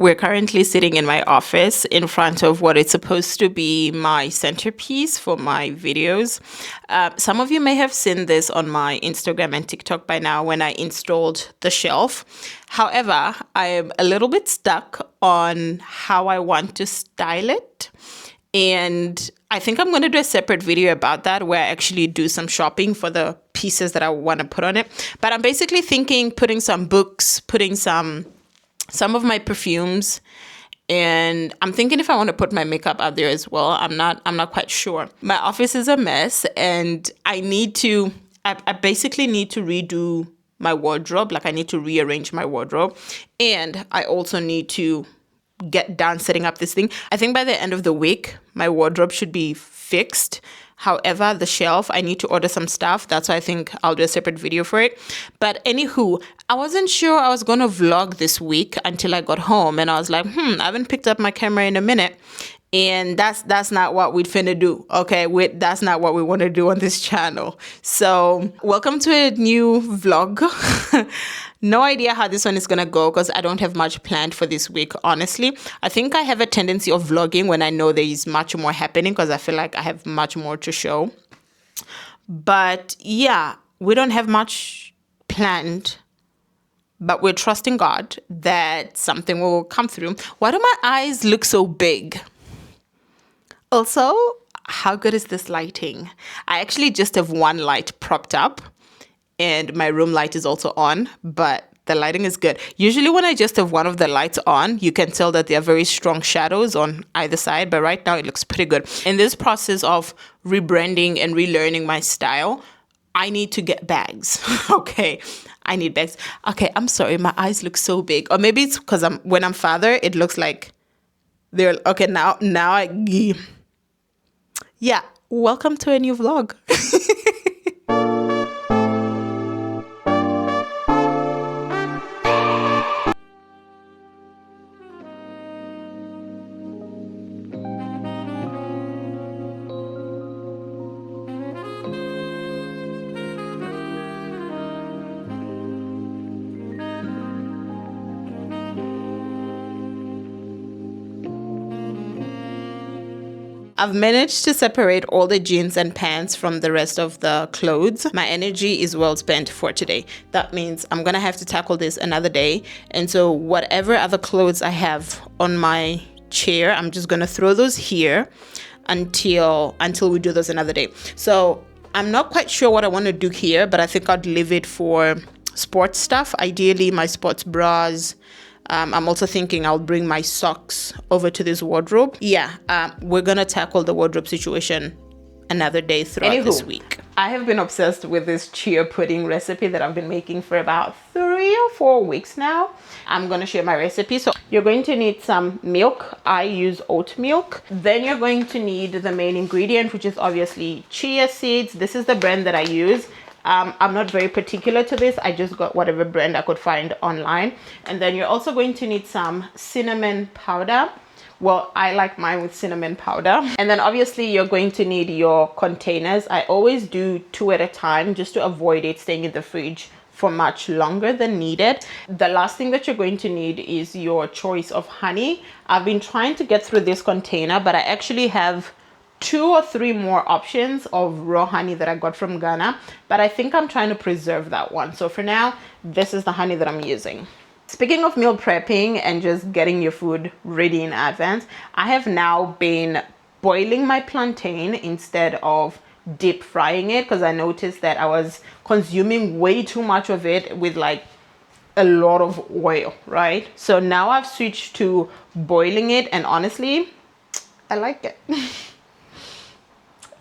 We're currently sitting in my office in front of what is supposed to be my centerpiece for my videos. Some of you may have seen this on my Instagram and TikTok by now when I installed the shelf. However, I am a little bit stuck on how I want to style it. And I think I'm going to do a separate video about that where I actually do some shopping for the pieces that I want to put on it. But I'm basically thinking putting some books, putting some of my perfumes, and I'm thinking if I want to put my makeup out there as well. I'm not quite sure. My office is a mess, and I basically need to redo my wardrobe. Like, I need to rearrange my wardrobe, and I also need to get done setting up this thing. I think by the end of the week, my wardrobe should be fixed. However, the shelf, I need to order some stuff. That's why I think I'll do a separate video for it. But anywho, I wasn't sure I was going to vlog this week until I got home. And I was like, I haven't picked up my camera in a minute. And that's not what we'd finna do, okay? That's not what we want to do on this channel. So welcome to a new vlog. No idea how this one is gonna go because I don't have much planned for this week, honestly. I think I have a tendency of vlogging when I know there is much more happening because I feel like I have much more to show. But yeah, we don't have much planned, but we're trusting God that something will come through. Why do my eyes look so big? Also, how good is this lighting? I actually just have one light propped up and my room light is also on, but the lighting is good. Usually when I just have one of the lights on, you can tell that there are very strong shadows on either side, but right now it looks pretty good. In this process of rebranding and relearning my style, I need to get bags, okay? I need bags. Okay, I'm sorry, my eyes look so big. Or maybe it's because when I'm farther, it looks like they're, okay, now yeah, welcome to a new vlog. I've managed to separate all the jeans and pants from the rest of the clothes. My energy is well spent for today. That means I'm gonna have to tackle this another day. And so whatever other clothes I have on my chair, I'm just gonna throw those here until we do those another day. So I'm not quite sure what I want to do here, but I think I'd leave it for sports stuff. Ideally, my sports bras. I'm also thinking I'll bring my socks over to this wardrobe. Yeah, we're gonna tackle the wardrobe situation another day throughout this week. I have been obsessed with this chia pudding recipe that I've been making for about 3 or 4 weeks now. I'm gonna share my recipe. So you're going to need some milk. I use oat milk. Then you're going to need the main ingredient, which is obviously chia seeds. This is the brand that I use. I'm not very particular to this. I just got whatever brand I could find online. And then you're also going to need some cinnamon powder. Well, I like mine with cinnamon powder. And then obviously you're going to need your containers. I always do 2 at a time just to avoid it staying in the fridge for much longer than needed. The last thing that you're going to need is your choice of honey. I've been trying to get through this container, but I actually have 2 or 3 more options of raw honey that I got from Ghana, but I think I'm trying to preserve that one. So for now, this is the honey that I'm using. Speaking of meal prepping and just getting your food ready in advance, I have now been boiling my plantain instead of deep frying it because I noticed that I was consuming way too much of it with like a lot of oil, right? So now I've switched to boiling it, and honestly, I like it.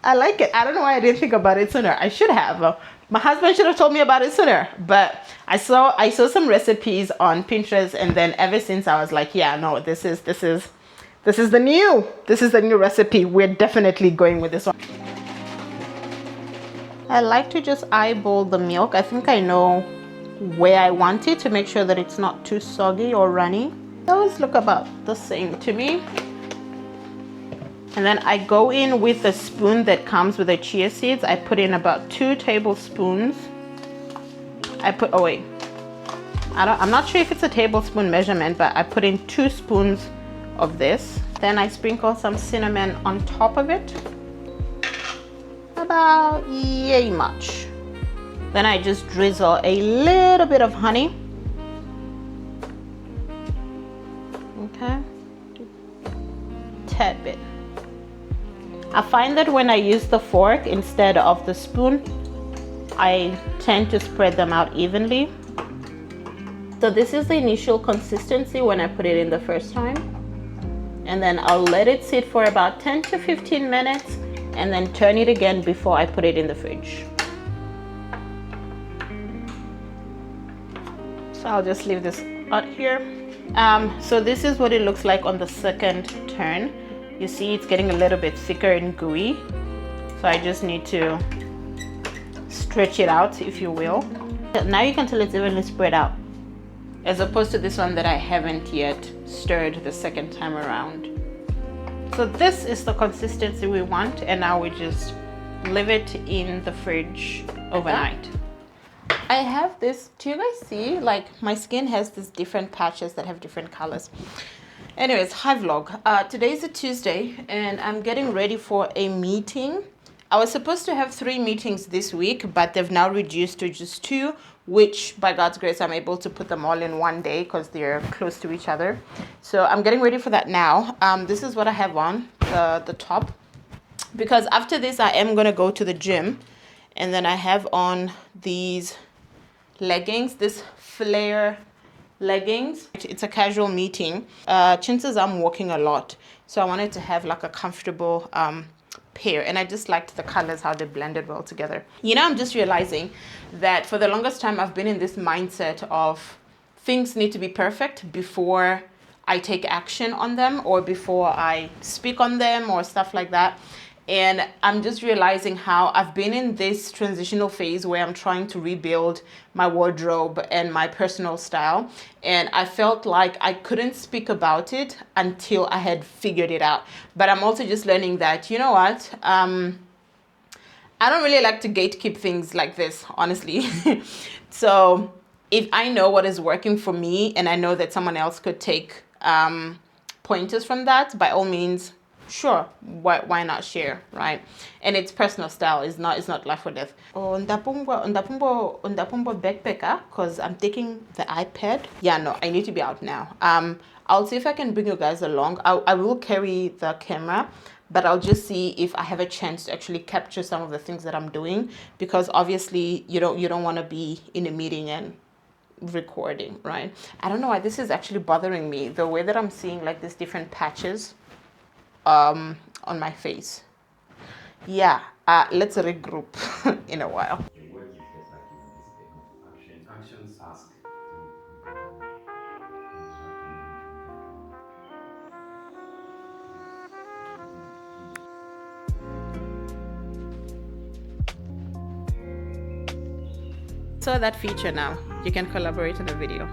I like it. I don't know why I didn't think about it sooner. I should have. My husband should have told me about it sooner. But I saw some recipes on Pinterest, and then ever since I was like, yeah, no, this is the new recipe. We're definitely going with this one. I like to just eyeball the milk. I think I know where I want it to make sure that it's not too soggy or runny. Those look about the same to me. And then I go in with the spoon that comes with the chia seeds. I put in about 2 tablespoons. I'm not sure if it's a tablespoon measurement, but I put in 2 spoons of this. Then I sprinkle some cinnamon on top of it, about yay much. Then I just drizzle a little bit of honey. Okay, tad bit. I find that when I use the fork instead of the spoon, I tend to spread them out evenly. So this is the initial consistency when I put it in the first time. And then I'll let it sit for about 10 to 15 minutes and then turn it again before I put it in the fridge. So I'll just leave this out here. So this is what it looks like on the second turn. You see it's getting a little bit thicker and gooey. So I just need to stretch it out, if you will. Now you can tell it's evenly spread out, as opposed to this one that I haven't yet stirred the second time around. So this is the consistency we want, and now we just leave it in the fridge overnight. I have this, do you guys see? Like my skin has these different patches that have different colors. Anyways, hi vlog. Today is a Tuesday and I'm getting ready for a meeting. I was supposed to have 3 meetings this week, but they've now reduced to just 2, which by God's grace, I'm able to put them all in one day because they're close to each other. So I'm getting ready for that now. This is what I have on, the top. Because after this, I am going to go to the gym. And then I have on these leggings, this flare leggings. It's a casual meeting. Chances I'm walking a lot. So I wanted to have like a comfortable pair, and I just liked the colors, how they blended well together. You know, I'm just realizing that for the longest time I've been in this mindset of things need to be perfect before I take action on them or before I speak on them or stuff like that. And I'm just realizing how I've been in this transitional phase where I'm trying to rebuild my wardrobe and my personal style. And I felt like I couldn't speak about it until I had figured it out. But I'm also just learning that, you know what? I don't really like to gatekeep things like this, honestly. So if I know what is working for me and I know that someone else could take pointers from that, by all means, sure, why not share, right? And it's personal style, it's not life or death. Oh, ndapumbo backpacker, because I'm taking the iPad. Yeah, no, I need to be out now. I'll see if I can bring you guys along. I will carry the camera, but I'll just see if I have a chance to actually capture some of the things that I'm doing, because obviously you don't want to be in a meeting and recording, right? I don't know why this is actually bothering me, the way that I'm seeing like these different patches on my face. Yeah, let's regroup in a while. Actions ask. So that feature now, you can collaborate in a video.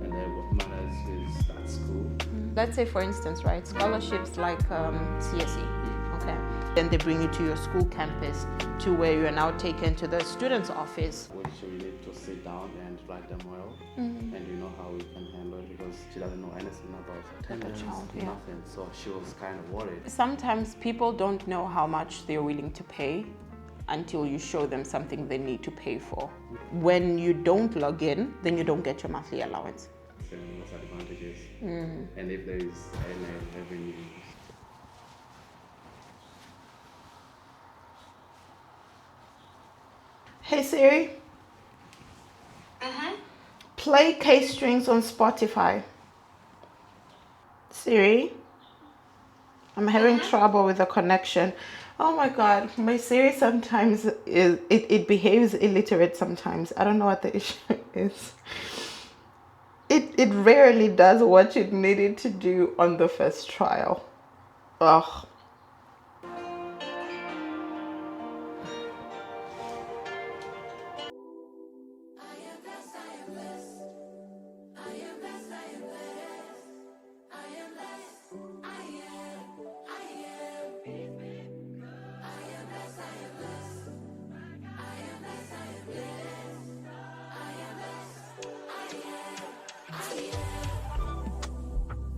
And then what matters is at school. Let's say, for instance, right, scholarships like CSE, okay? Then they bring you to your school campus to where you are now taken to the student's office. Which we need to sit down and write them well, and you know how we can handle it, because she doesn't know anything about attendance, nothing. So she was kind of worried. Sometimes people don't know how much they're willing to pay until you show them something they need to pay for. When you don't log in, then you don't get your monthly allowance. What's advantages? And if there is any revenue. Hey Siri. Play K-Strings on Spotify. Siri. I'm having trouble with the connection. Oh my God, my Siri sometimes it behaves illiterate sometimes. I don't know what the issue is. It rarely does what it needed to do on the first trial. Ugh.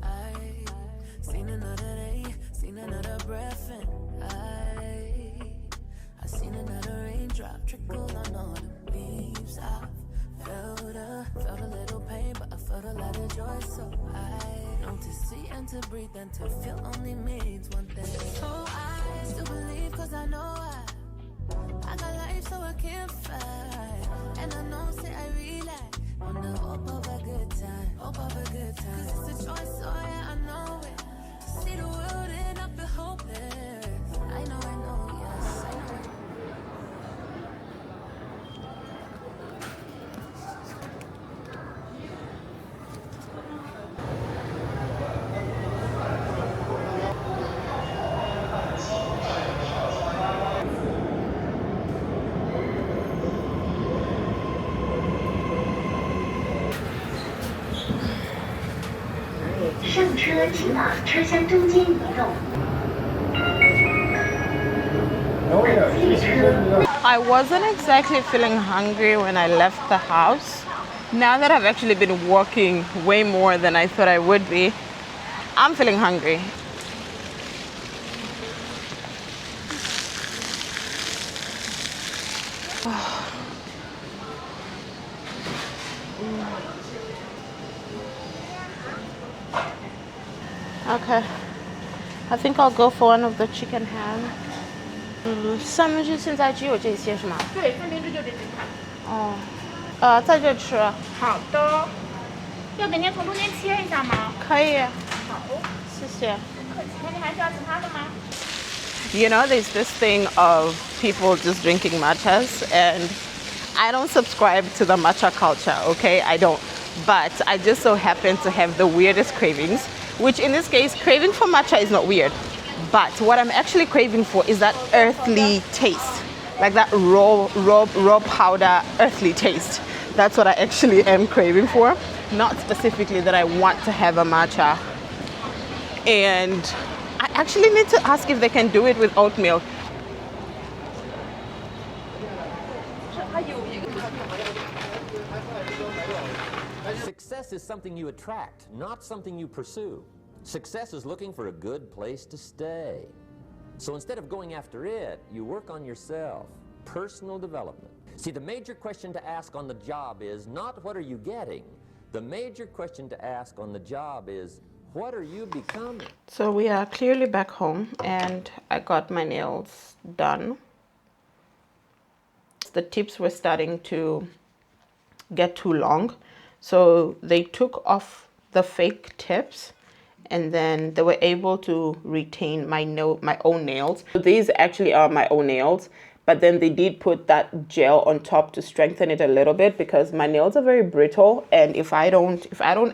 I seen another day, seen another breath, and I seen another raindrop trickle on all the leaves. I felt a little pain, but I felt a lot of joy. So I know to see and to breathe and to feel only means one thing. So I still believe, cause I know I got life, so I can't fight. And I know, say I relax on the hope of a good time, hope of a good time. Cause it's a choice, so yeah, I know it. To see the world and not be hopeless. I know, yes, I know. 上车请往车厢中间移动。 I wasn't exactly feeling hungry when I left the house. Now that I've actually been walking way more than I thought I would be, I'm feeling hungry. Okay, I think I'll go for one of the chicken ham. 三明治现在只有这些是吗？对，三明治就这几款。哦，在这吃。好的，要给您从中间切一下吗？可以。好，谢谢。不客气。那您还需要其他的吗？ You know, there's this thing of people just drinking matchas, and I don't subscribe to the matcha culture, okay? I don't. But I just so happen to have the weirdest cravings, which in this case, craving for matcha is not weird. But what I'm actually craving for is that earthly taste, like that raw powder earthly taste. That's what I actually am craving for, not specifically that I want to have a matcha. And I actually need to ask if they can do it with oat milk. Success is something you attract, not something you pursue. Success is looking for a good place to stay. So instead of going after it, you work on yourself, personal development. See, the major question to ask on the job is not what are you getting? The major question to ask on the job is what are you becoming? So we are clearly back home and I got my nails done. The tips were starting to get too long. So they took off the fake tips and then they were able to retain my own nails. So these actually are my own nails, but then they did put that gel on top to strengthen it a little bit because my nails are very brittle, and if I don't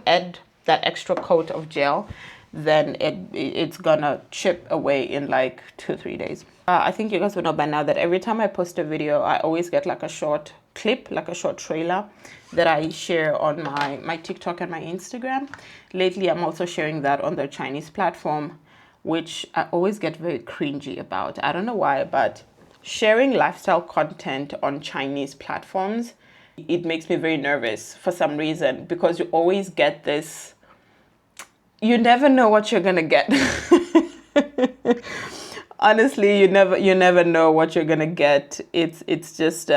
add that extra coat of gel, then it's gonna chip away in like 2-3 days. I think you guys will know by now that every time I post a video, I always get like a short clip, like a short trailer that I share on my TikTok and my Instagram. Lately, I'm also sharing that on the Chinese platform, which I always get very cringy about. I don't know why, but sharing lifestyle content on Chinese platforms, it makes me very nervous for some reason, because you always get this, you never know what you're gonna get. Honestly, you never know what you're gonna get. It's just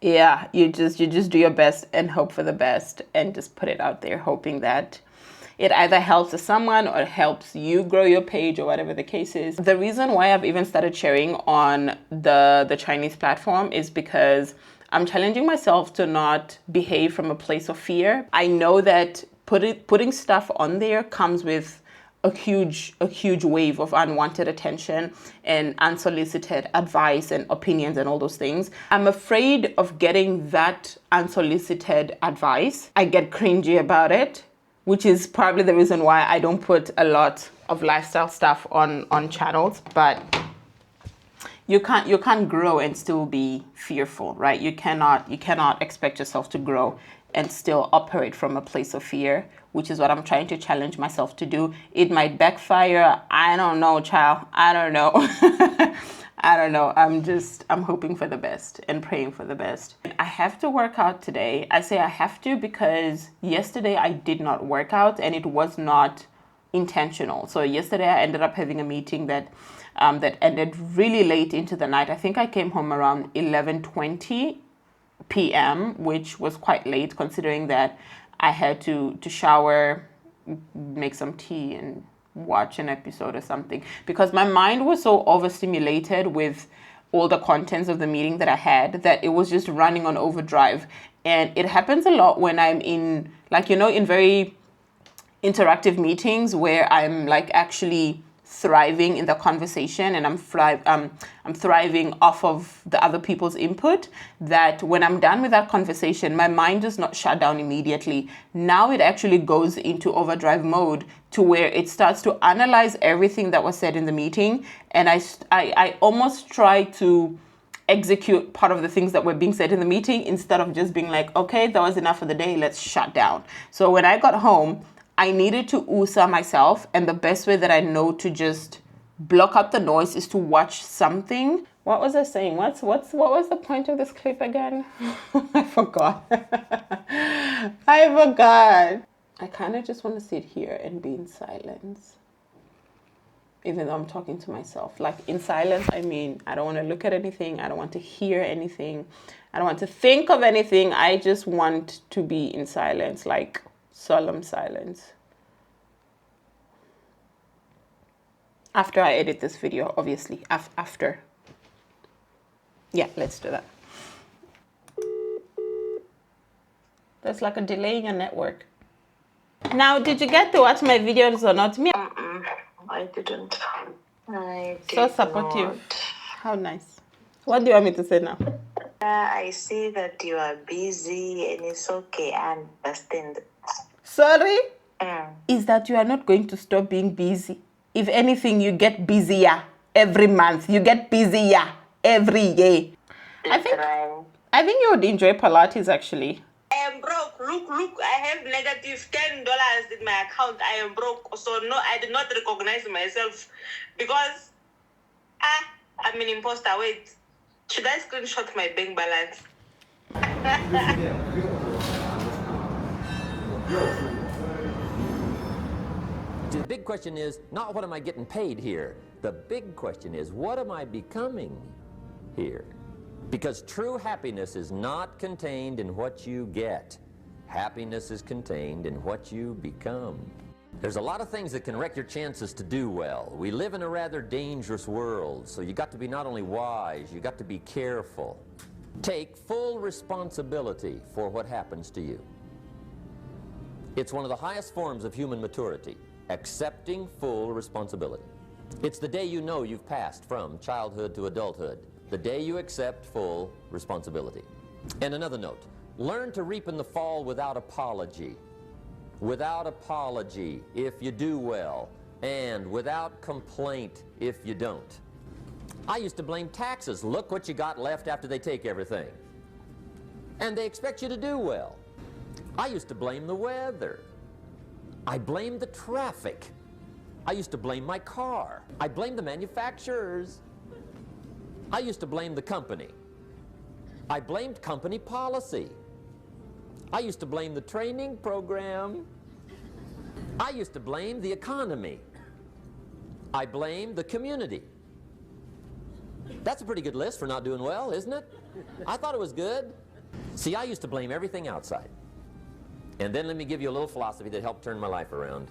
yeah, you just do your best and hope for the best and just put it out there, hoping that it either helps someone or helps you grow your page or whatever the case is. The reason why I've even started sharing on the Chinese platform is because I'm challenging myself to not behave from a place of fear. I know that putting stuff on there comes with a huge wave of unwanted attention and unsolicited advice and opinions and all those things. I'm afraid of getting that unsolicited advice. I get cringy about it, which is probably the reason why I don't put a lot of lifestyle stuff on channels. But you can't grow and still be fearful, right? You cannot expect yourself to grow and still operate from a place of fear, which is what I'm trying to challenge myself to do. It might backfire. I don't know, child. I don't know. I don't know. I'm hoping for the best and praying for the best. I have to work out today. I say I have to because yesterday I did not work out and it was not intentional. So yesterday I ended up having a meeting that ended really late into the night. I think I came home around 11:20 p.m., which was quite late considering that I had to shower, make some tea and watch an episode or something, because my mind was so overstimulated with all the contents of the meeting that I had that it was just running on overdrive. And it happens a lot when I'm in, like, you know, in very interactive meetings where I'm like actually thriving in the conversation and I'm thriving off of the other people's input, that when I'm done with that conversation, my mind does not shut down immediately. Now it actually goes into overdrive mode to where it starts to analyze everything that was said in the meeting. And I almost try to execute part of the things that were being said in the meeting instead of just being like, okay, that was enough for the day, let's shut down. So when I got home, I needed to USA myself, and the best way that I know to just block out the noise is to watch something. What was I saying? What was the point of this clip again? I forgot. I forgot. I kind of just want to sit here and be in silence, even though I'm talking to myself. Like, in silence, I mean, I don't want to look at anything. I don't want to hear anything. I don't want to think of anything. I just want to be in silence, like solemn silence. After I edit this video, obviously. After. Yeah, let's do that. There's like a delay in your network. Now, did you get to watch my videos or not? Me, I didn't. I did so supportive. not. How nice. What do you want me to say now? I see that you are busy and it's okay. I understand. Sorry? Is that you are not going to stop being busy. If anything, you get busier every month. You get busier every year. I think you would enjoy Pilates, actually. I am broke. Look, I have negative $10 in my account. I am broke. So no, I did not recognize myself because I'm an imposter. Wait, should I screenshot my bank balance? The big question is not what am I getting paid here. The big question is what am I becoming here? Because true happiness is not contained in what you get. Happiness is contained in what you become. There's a lot of things that can wreck your chances to do well. We live in a rather dangerous world, so you got to be not only wise, you got to be careful. Take full responsibility for what happens to you. It's one of the highest forms of human maturity, accepting full responsibility. It's the day you know you've passed from childhood to adulthood, the day you accept full responsibility. And another note, learn to reap in the fall without apology. Without apology if you do well, and without complaint if you don't. I used to blame taxes. Look what you got left after they take everything. And they expect you to do well. I used to blame the weather. I blamed the traffic. I used to blame my car. I blamed the manufacturers. I used to blame the company. I blamed company policy. I used to blame the training program. I used to blame the economy. I blamed the community. That's a pretty good list for not doing well, isn't it? I thought it was good. See, I used to blame everything outside. And then let me give you a little philosophy that helped turn my life around.